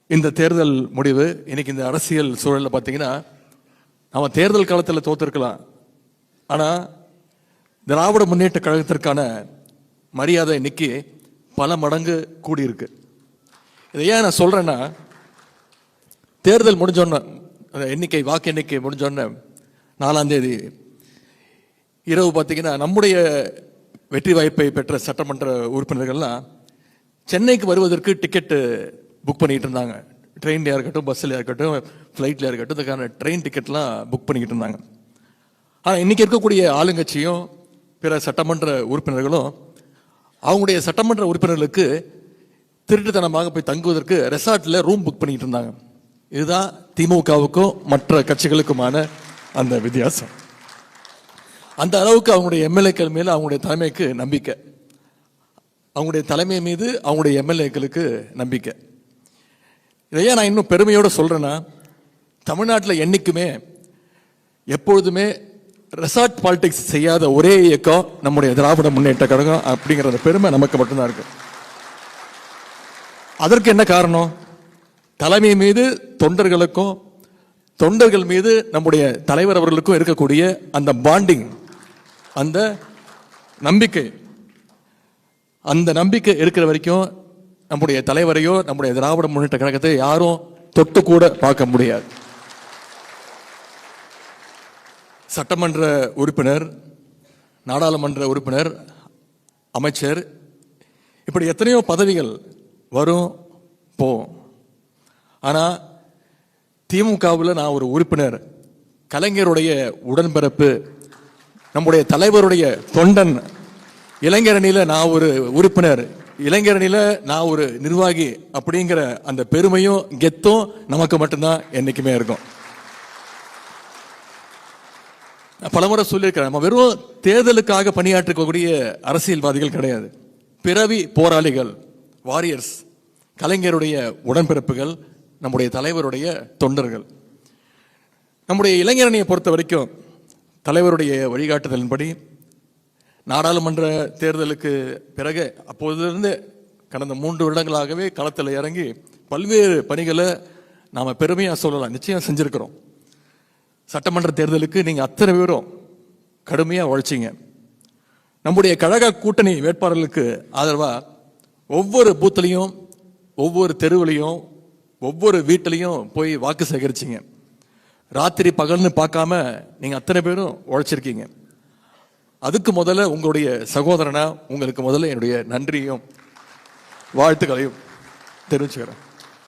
இந்த தேர்தல் முடிவு இன்னைக்கு இந்த அரசியல் சூழலில் பார்த்தீங்கன்னா நம்ம தேர்தல் காலத்தில் தோத்திருக்கலாம், ஆனால் திராவிட முன்னேற்ற கழகத்திற்கான மரியாதை இன்னைக்கு பல மடங்கு கூடியிருக்கு. இதை ஏன் நான் சொல்றேன்னா, தேர்தல் முடிஞ்சோன்ன எண்ணிக்கை வாக்கு எண்ணிக்கை முடிஞ்சோன்ன 4ஆம் தேதி இரவு பார்த்தீங்கன்னா நம்முடைய வெற்றி வாய்ப்பை பெற்ற சட்டமன்ற உறுப்பினர்கள்லாம் சென்னைக்கு வருவதற்கு டிக்கெட்டு புக் பண்ணிக்கிட்டு இருந்தாங்க. ட்ரெயின்லையாக இருக்கட்டும், பஸ்ஸில் இருக்கட்டும், ஃப்ளைட்லையாக இருக்கட்டும், இதுக்கான ட்ரெயின் டிக்கெட்லாம் புக் பண்ணிக்கிட்டு இருந்தாங்க. ஆனால் இன்றைக்கி இருக்கக்கூடிய ஆளுங்கட்சியும் பிற சட்டமன்ற உறுப்பினர்களும் அவங்களுடைய சட்டமன்ற உறுப்பினர்களுக்கு திருட்டுத்தனமாக போய் தங்குவதற்கு ரெசார்ட்டில் ரூம் புக் பண்ணிக்கிட்டு இருந்தாங்க. இதுதான் திமுகவுக்கும் மற்ற கட்சிகளுக்குமான அந்த வித்தியாசம். அந்த அளவுக்கு அவங்களுடைய எம்எல்ஏக்கள் மேலே அவங்களுடைய தலைமைக்கு நம்பிக்கை, அவங்களுடைய தலைமை மீது அவங்களுடைய எம்எல்ஏக்களுக்கு நம்பிக்கை. இதையே நான் இன்னும் பெருமையோடு சொல்கிறேன்னா, தமிழ்நாட்டில் என்றைக்குமே எப்பொழுதுமே ரெசார்ட் பாலிடிக்ஸ் செய்யாத ஒரே இயக்கம் நம்முடைய திராவிட முன்னேற்ற கழகம் அப்படிங்கிற பெருமை நமக்கு மட்டும்தான் இருக்கு. அதற்கு என்ன காரணம்? தலைமை மீது தொண்டர்களுக்கும், தொண்டர்கள் மீது நம்முடைய தலைவர் அவர்களுக்கும் இருக்கக்கூடிய அந்த பாண்டிங், அந்த நம்பிக்கை. அந்த நம்பிக்கை இருக்கிற வரைக்கும் நம்முடைய தலைவரையோ நம்முடைய திராவிட முன்னேற்ற கழகத்தை யாரும் தொட்டு கூட பார்க்க முடியாது. சட்டமன்ற உறுப்பினர், நாடாளுமன்ற உறுப்பினர், அமைச்சர், இப்படி எத்தனையோ பதவிகள் வரும் போகும். ஆனால் திமுகவில் நான் ஒரு உறுப்பினர், கலைஞருடைய உடன்பிறப்பு, நம்முடைய தலைவருடைய தொண்டன், இளைஞரணியில் நான் ஒரு உறுப்பினர், இளைஞரணியில் நான் ஒரு நிர்வாகி அப்படிங்கிற அந்த பெருமையும் கெத்தும் நமக்கு மட்டும்தான் என்னைக்குமே இருக்கும். பலமுறை சொல்லியிருக்கிறேன், நம்ம வெறும் தேர்தலுக்காக பணியாற்றக்கூடிய அரசியல்வாதிகள் கிடையாது. பிறவி போராளிகள், வாரியர்ஸ், கலைஞருடைய உடன்பிறப்புகள், நம்முடைய தலைவருடைய தொண்டர்கள். நம்முடைய இளைஞரணியை பொறுத்த வரைக்கும் தலைவருடைய வழிகாட்டுதலின்படி நாடாளுமன்ற தேர்தலுக்கு பிறகு அப்போதிலிருந்து கடந்த 3 வருடங்களாகவே களத்தில் இறங்கி பல்வேறு பணிகளை நாம் பெருமையாக சொல்லலாம், நிச்சயம் செஞ்சுருக்கிறோம். சட்டமன்ற தேர்தலுக்கு நீங்கள் அத்தனை பேரும் கடுமையாக உழைச்சிங்க. நம்முடைய கழக கூட்டணி வேட்பாளர்களுக்கு ஆதரவாக ஒவ்வொரு பூத்துலையும், ஒவ்வொரு தெருவிலையும், ஒவ்வொரு வீட்டிலையும் போய் வாக்கு சேகரிச்சிங்க. ராத்திரி பகல்னு பார்க்காம நீங்கள் அத்தனை பேரும் உழைச்சிருக்கீங்க. அதுக்கு முதல்ல உங்களுடைய சகோதரனா உங்களுக்கு முதல்ல என்னுடைய நன்றியும் வாழ்த்துக்களையும் தெரிவிச்சுக்கிறேன்.